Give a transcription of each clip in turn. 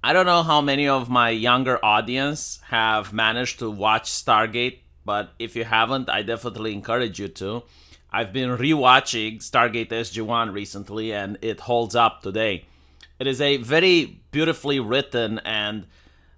I don't know how many of my younger audience have managed to watch Stargate, but if you haven't, I definitely encourage you to. I've been rewatching Stargate SG-1 recently, and it holds up today. It is a very beautifully written and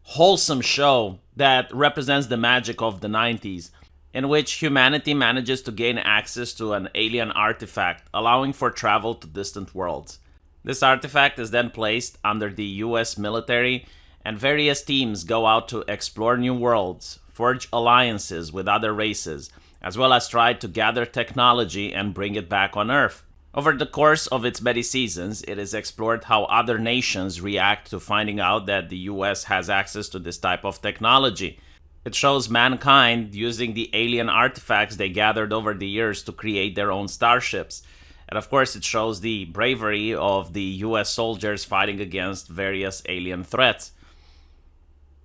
wholesome show that represents the magic of the 90s, in which humanity manages to gain access to an alien artifact, allowing for travel to distant worlds. This artifact is then placed under the US military, and various teams go out to explore new worlds, forge alliances with other races, as well as try to gather technology and bring it back on Earth. Over the course of its many seasons, it is explored how other nations react to finding out that the US has access to this type of technology. It shows mankind using the alien artifacts they gathered over the years to create their own starships. And of course, it shows the bravery of the US soldiers fighting against various alien threats.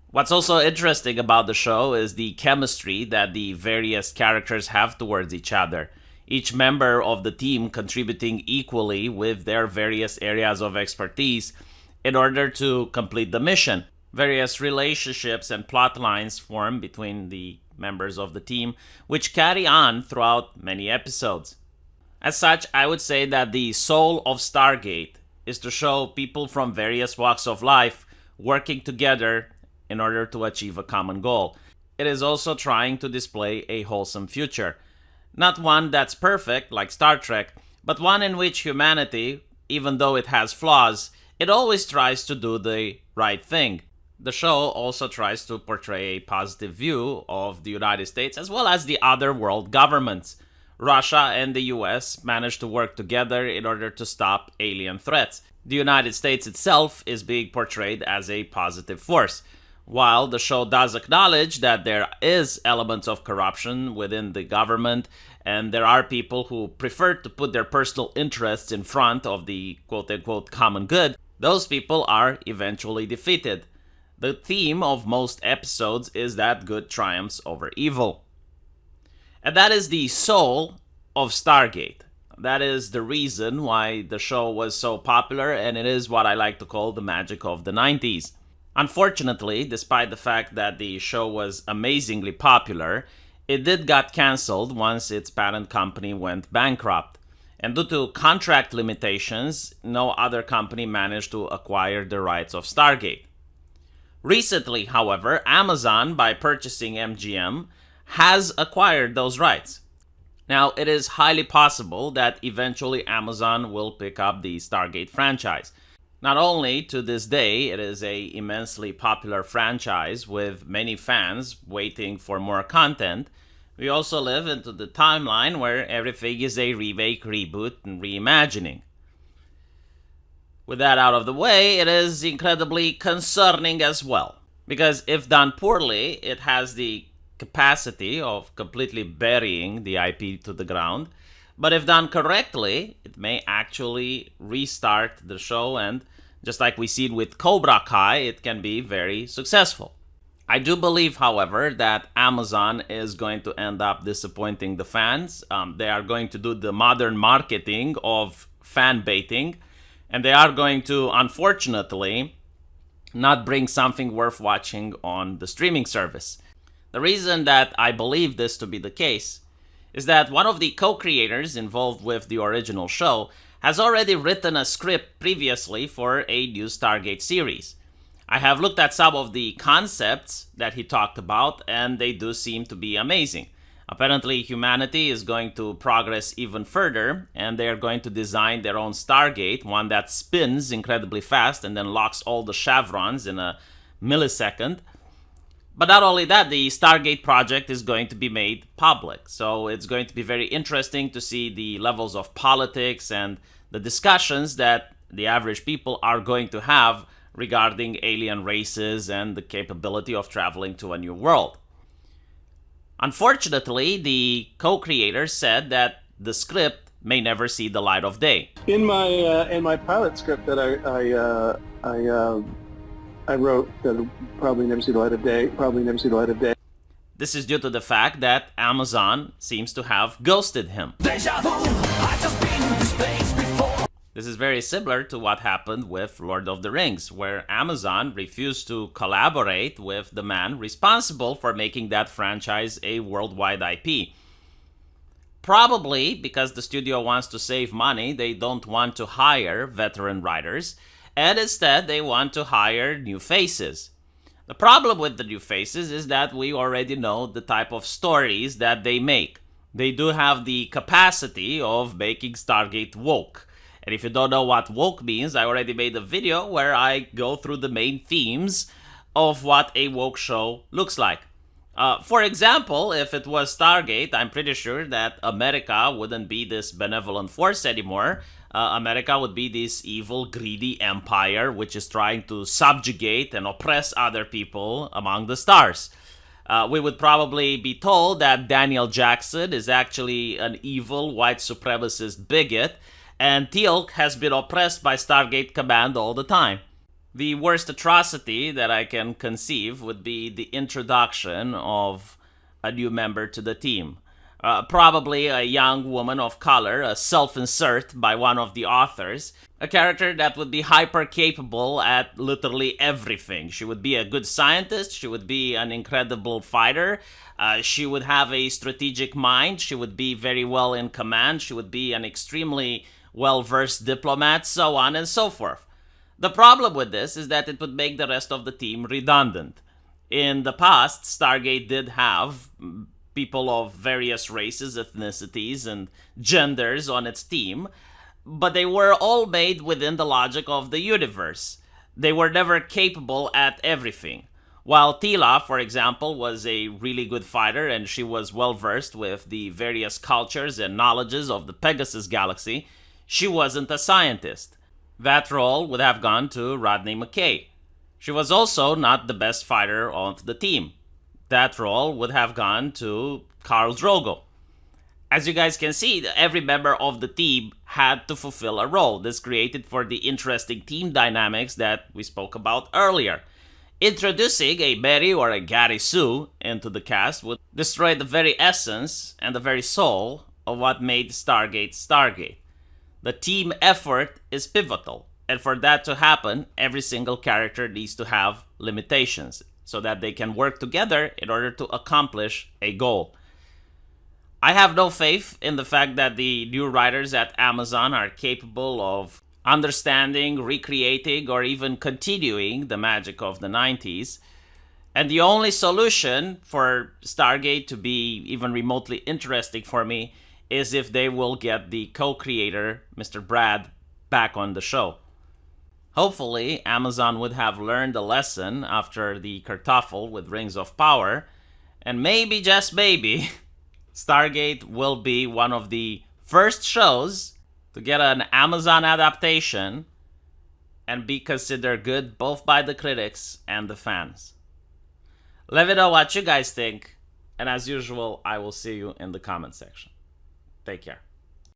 What's also interesting about the show is the chemistry that the various characters have towards each other, each member of the team contributing equally with their various areas of expertise in order to complete the mission. Various relationships and plot lines form between the members of the team, which carry on throughout many episodes. As such, I would say that the soul of Stargate is to show people from various walks of life working together in order to achieve a common goal. It is also trying to display a wholesome future. Not one that's perfect, like Star Trek, but one in which humanity, even though it has flaws, it always tries to do the right thing. The show also tries to portray a positive view of the United States as well as the other world governments. Russia and the US managed to work together in order to stop alien threats. The United States itself is being portrayed as a positive force. While the show does acknowledge that there is elements of corruption within the government, and there are people who prefer to put their personal interests in front of the quote-unquote common good, those people are eventually defeated. The theme of most episodes is that good triumphs over evil. And that is the soul of Stargate. That is the reason why the show was so popular, and it is what I like to call the magic of the 90s. Unfortunately, despite the fact that the show was amazingly popular, it did get cancelled once its parent company went bankrupt. And due to contract limitations, no other company managed to acquire the rights of Stargate. Recently, however, Amazon, by purchasing MGM, has acquired those rights. Now, it is highly possible that eventually Amazon will pick up the Stargate franchise. Not only to this day, it is an immensely popular franchise with many fans waiting for more content. We also live into the timeline where everything is a remake, reboot, and reimagining. With that out of the way, it is incredibly concerning as well. Because if done poorly, it has the capacity of completely burying the IP to the ground. But if done correctly, it may actually restart the show, and just like we see with Cobra Kai, it can be very successful. I do believe, however, that Amazon is going to end up disappointing the fans. They are going to do the modern marketing of fan baiting, and they are going to, unfortunately, not bring something worth watching on the streaming service. The reason that I believe this to be the case is that one of the co-creators involved with the original show has already written a script previously for a new Stargate series. I have looked at some of the concepts that he talked about, and they do seem to be amazing. Apparently, humanity is going to progress even further, and they are going to design their own Stargate, one that spins incredibly fast and then locks all the chevrons in a millisecond. But not only that, the Stargate project is going to be made public. So it's going to be very interesting to see the levels of politics and the discussions that the average people are going to have regarding alien races and the capability of traveling to a new world. Unfortunately, the co-creator said that the script may never see the light of day. In my pilot script that I wrote, that'll probably never see the light of day. This is due to the fact that Amazon seems to have ghosted him. Deja vu, I've just been to space before. This is very similar to what happened with Lord of the Rings, where Amazon refused to collaborate with the man responsible for making that franchise a worldwide IP. Probably because the studio wants to save money, they don't want to hire veteran writers, and instead they want to hire new faces. The problem with the new faces is that we already know the type of stories that they make. They do have the capacity of making Stargate woke. And if you don't know what woke means, I already made a video where I go through the main themes of what a woke show looks like. For example, if it was Stargate, I'm pretty sure that America wouldn't be this benevolent force anymore. America would be this evil, greedy empire which is trying to subjugate and oppress other people among the stars. We would probably be told that Daniel Jackson is actually an evil white supremacist bigot, and Teal'c has been oppressed by Stargate Command all the time. The worst atrocity that I can conceive would be the introduction of a new member to the team. Probably a young woman of color, a self-insert by one of the authors, a character that would be hyper capable at literally everything. She would be a good scientist, she would be an incredible fighter, she would have a strategic mind, she would be very well in command, she would be an extremely well-versed diplomat, so on and so forth. The problem with this is that it would make the rest of the team redundant. In the past, Stargate did have people of various races, ethnicities, and genders on its team, but they were all made within the logic of the universe. They were never capable at everything. While Tila, for example, was a really good fighter and she was well versed with the various cultures and knowledges of the Pegasus galaxy, she wasn't a scientist. That role would have gone to Rodney McKay. She was also not the best fighter of the team. That role would have gone to Khal Drogo. As you guys can see, every member of the team had to fulfill a role. This created for the interesting team dynamics that we spoke about earlier. Introducing a Mary or a Gary Sue into the cast would destroy the very essence and the very soul of what made Stargate Stargate. The team effort is pivotal, and for that to happen, every single character needs to have limitations so that they can work together in order to accomplish a goal. I have no faith in the fact that the new writers at Amazon are capable of understanding, recreating, or even continuing the magic of the 90s. And the only solution for Stargate to be even remotely interesting for me is if they will get the co-creator, Mr. Brad, back on the show. Hopefully, Amazon would have learned a lesson after the kerfuffle with Rings of Power, and maybe, just maybe, Stargate will be one of the first shows to get an Amazon adaptation and be considered good both by the critics and the fans. Let me know what you guys think, and as usual, I will see you in the comment section. Take care.